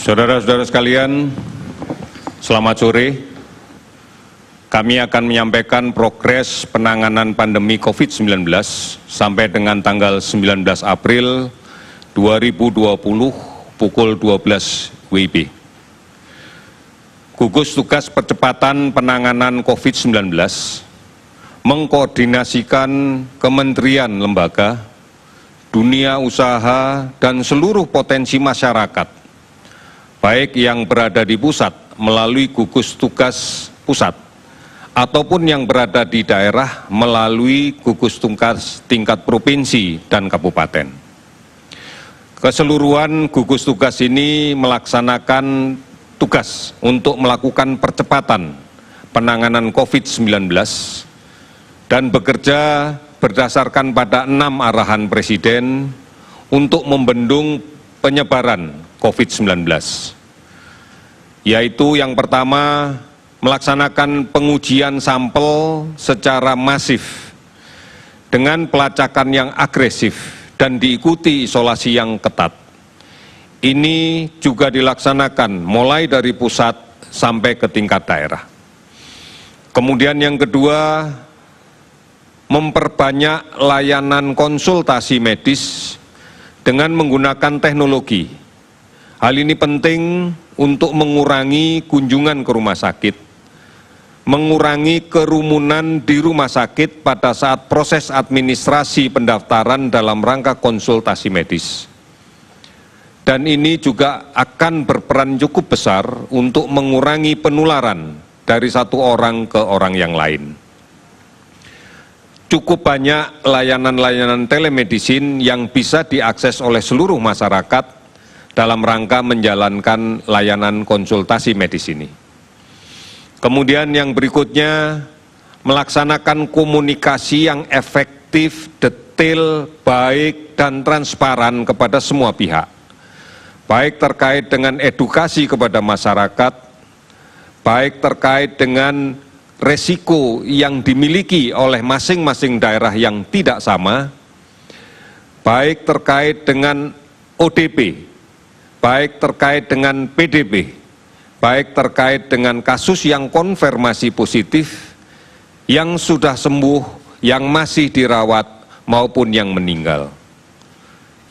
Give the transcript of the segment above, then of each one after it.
Saudara-saudara sekalian, selamat sore. Kami akan menyampaikan progres penanganan pandemi COVID-19 sampai dengan tanggal 19 April 2020 pukul 12 WIB. Gugus Tugas Percepatan Penanganan COVID-19 mengkoordinasikan kementerian lembaga, dunia usaha, dan seluruh potensi masyarakat, baik yang berada di pusat melalui gugus tugas pusat, ataupun yang berada di daerah melalui gugus tugas tingkat provinsi dan kabupaten. Keseluruhan gugus tugas ini melaksanakan tugas untuk melakukan percepatan penanganan COVID-19 dan bekerja berdasarkan pada 6 arahan Presiden untuk membendung penyebaran COVID-19, yaitu yang pertama, melaksanakan pengujian sampel secara masif dengan pelacakan yang agresif dan diikuti isolasi yang ketat. Ini juga dilaksanakan mulai dari pusat sampai ke tingkat daerah. Kemudian yang kedua, memperbanyak layanan konsultasi medis dengan menggunakan teknologi. Hal ini penting untuk mengurangi kunjungan ke rumah sakit, mengurangi kerumunan di rumah sakit pada saat proses administrasi pendaftaran dalam rangka konsultasi medis. Dan ini juga akan berperan cukup besar untuk mengurangi penularan dari satu orang ke orang yang lain. Cukup banyak layanan-layanan telemedicine yang bisa diakses oleh seluruh masyarakat dalam rangka menjalankan layanan konsultasi medis ini. Kemudian yang berikutnya, melaksanakan komunikasi yang efektif, detail, baik, dan transparan kepada semua pihak, baik terkait dengan edukasi kepada masyarakat, baik terkait dengan resiko yang dimiliki oleh masing-masing daerah yang tidak sama, baik terkait dengan ODP, baik terkait dengan PDP, baik terkait dengan kasus yang konfirmasi positif, yang sudah sembuh, yang masih dirawat, maupun yang meninggal.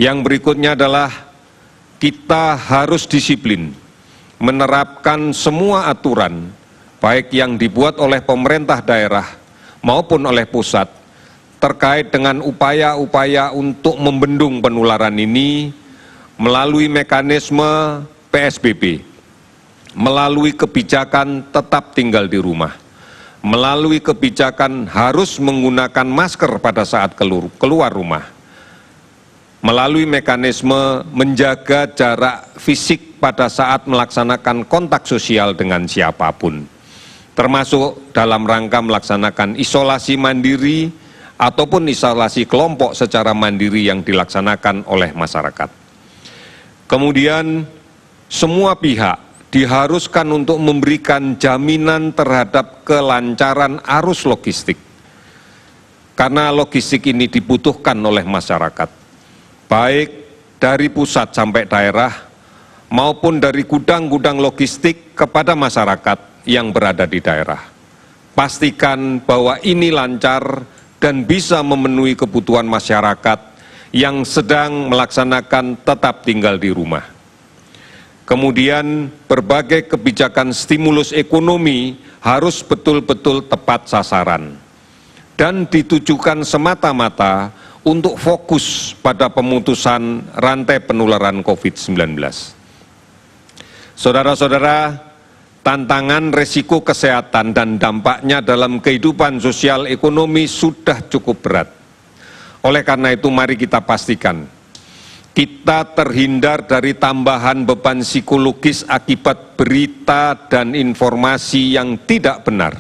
Yang berikutnya adalah kita harus disiplin menerapkan semua aturan, baik yang dibuat oleh pemerintah daerah maupun oleh pusat, terkait dengan upaya-upaya untuk membendung penularan ini melalui mekanisme PSBB, melalui kebijakan tetap tinggal di rumah, melalui kebijakan harus menggunakan masker pada saat keluar rumah, melalui mekanisme menjaga jarak fisik pada saat melaksanakan kontak sosial dengan siapapun, termasuk dalam rangka melaksanakan isolasi mandiri ataupun isolasi kelompok secara mandiri yang dilaksanakan oleh masyarakat. Kemudian semua pihak diharuskan untuk memberikan jaminan terhadap kelancaran arus logistik, karena logistik ini dibutuhkan oleh masyarakat, baik dari pusat sampai daerah maupun dari gudang-gudang logistik kepada masyarakat yang berada di daerah. Pastikan bahwa ini lancar dan bisa memenuhi kebutuhan masyarakat yang sedang melaksanakan tetap tinggal di rumah. Kemudian berbagai kebijakan stimulus ekonomi harus betul-betul tepat sasaran dan ditujukan semata-mata untuk fokus pada pemutusan rantai penularan COVID-19. Saudara-saudara, tantangan risiko kesehatan dan dampaknya dalam kehidupan sosial ekonomi sudah cukup berat. Oleh karena itu, mari kita pastikan kita terhindar dari tambahan beban psikologis akibat berita dan informasi yang tidak benar,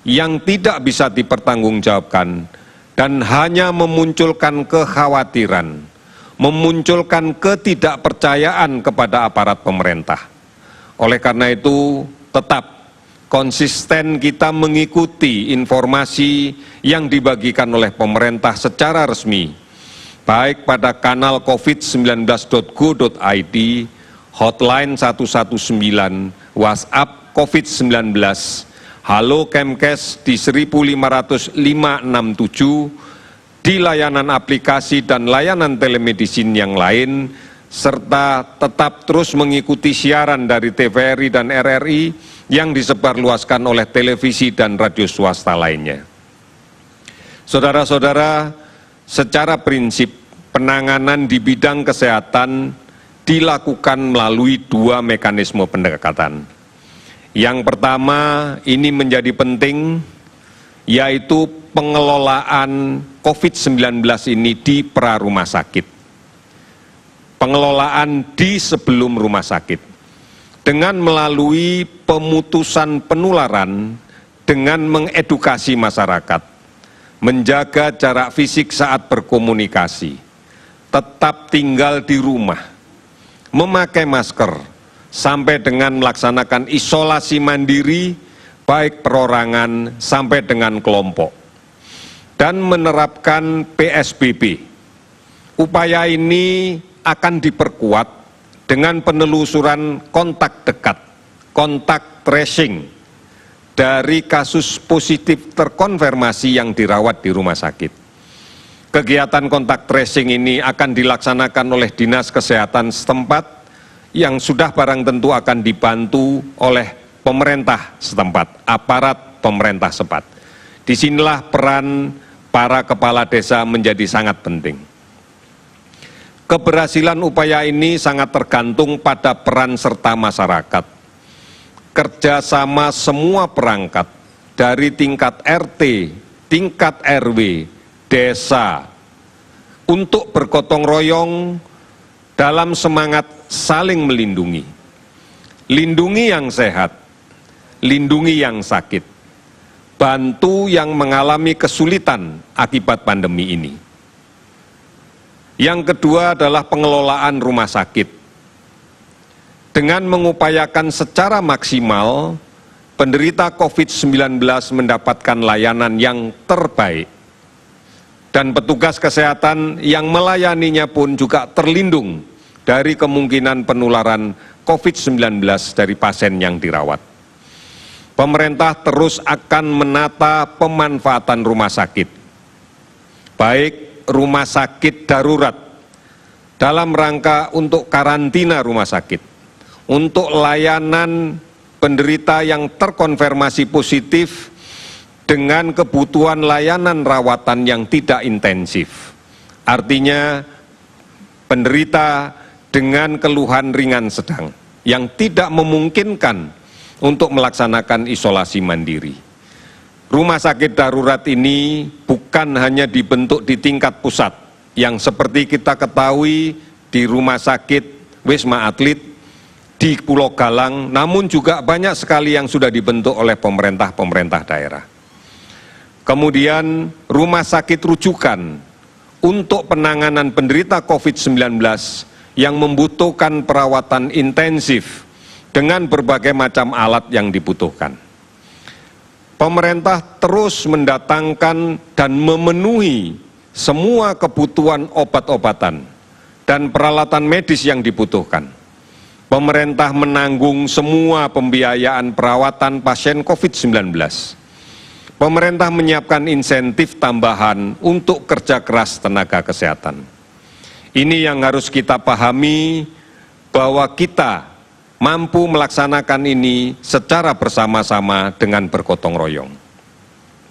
yang tidak bisa dipertanggungjawabkan, dan hanya memunculkan kekhawatiran, memunculkan ketidakpercayaan kepada aparat pemerintah. Oleh karena itu, tetap konsisten kita mengikuti informasi yang dibagikan oleh pemerintah secara resmi, baik pada kanal covid19.go.id hotline 119, WhatsApp COVID-19, Halo Kemkes di 1500567, di layanan aplikasi dan layanan telemedicine yang lain, serta tetap terus mengikuti siaran dari TVRI dan RRI yang disebarluaskan oleh televisi dan radio swasta lainnya. Saudara-saudara, secara prinsip penanganan di bidang kesehatan dilakukan melalui dua mekanisme pendekatan. Yang pertama, ini menjadi penting, yaitu pengelolaan COVID-19 ini di pra-rumah sakit. Pengelolaan di sebelum rumah sakit. Dengan melalui pemutusan penularan, dengan mengedukasi masyarakat, menjaga jarak fisik saat berkomunikasi, tetap tinggal di rumah, memakai masker, sampai dengan melaksanakan isolasi mandiri, baik perorangan sampai dengan kelompok, dan menerapkan PSBB. Upaya ini akan diperkuat dengan penelusuran kontak dekat, kontak tracing dari kasus positif terkonfirmasi yang dirawat di rumah sakit. Kegiatan kontak tracing ini akan dilaksanakan oleh Dinas Kesehatan setempat yang sudah barang tentu akan dibantu oleh pemerintah setempat, aparat pemerintah setempat. Disinilah peran para kepala desa menjadi sangat penting. Keberhasilan upaya ini sangat tergantung pada peran serta masyarakat. Kerjasama semua perangkat dari tingkat RT, tingkat RW, desa, untuk bergotong royong dalam semangat saling melindungi. Lindungi yang sehat, lindungi yang sakit. Bantu yang mengalami kesulitan akibat pandemi ini. Yang kedua adalah pengelolaan rumah sakit. Dengan mengupayakan secara maksimal, penderita COVID-19 mendapatkan layanan yang terbaik. Dan petugas kesehatan yang melayaninya pun juga terlindung dari kemungkinan penularan COVID-19 dari pasien yang dirawat. Pemerintah terus akan menata pemanfaatan rumah sakit, baik rumah sakit darurat dalam rangka untuk karantina rumah sakit, untuk layanan penderita yang terkonfirmasi positif dengan kebutuhan layanan rawatan yang tidak intensif. Artinya penderita dengan keluhan ringan sedang yang tidak memungkinkan untuk melaksanakan isolasi mandiri. Rumah sakit darurat ini bukan hanya dibentuk di tingkat pusat, yang seperti kita ketahui di Rumah Sakit Wisma Atlet, di Pulau Galang, namun juga banyak sekali yang sudah dibentuk oleh pemerintah daerah. Kemudian rumah sakit rujukan untuk penanganan penderita COVID-19 yang membutuhkan perawatan intensif dengan berbagai macam alat yang dibutuhkan. Pemerintah terus mendatangkan dan memenuhi semua kebutuhan obat-obatan dan peralatan medis yang dibutuhkan. Pemerintah menanggung semua pembiayaan perawatan pasien COVID-19. Pemerintah menyiapkan insentif tambahan untuk kerja keras tenaga kesehatan. Ini yang harus kita pahami, bahwa kita mampu melaksanakan ini secara bersama-sama dengan bergotong royong.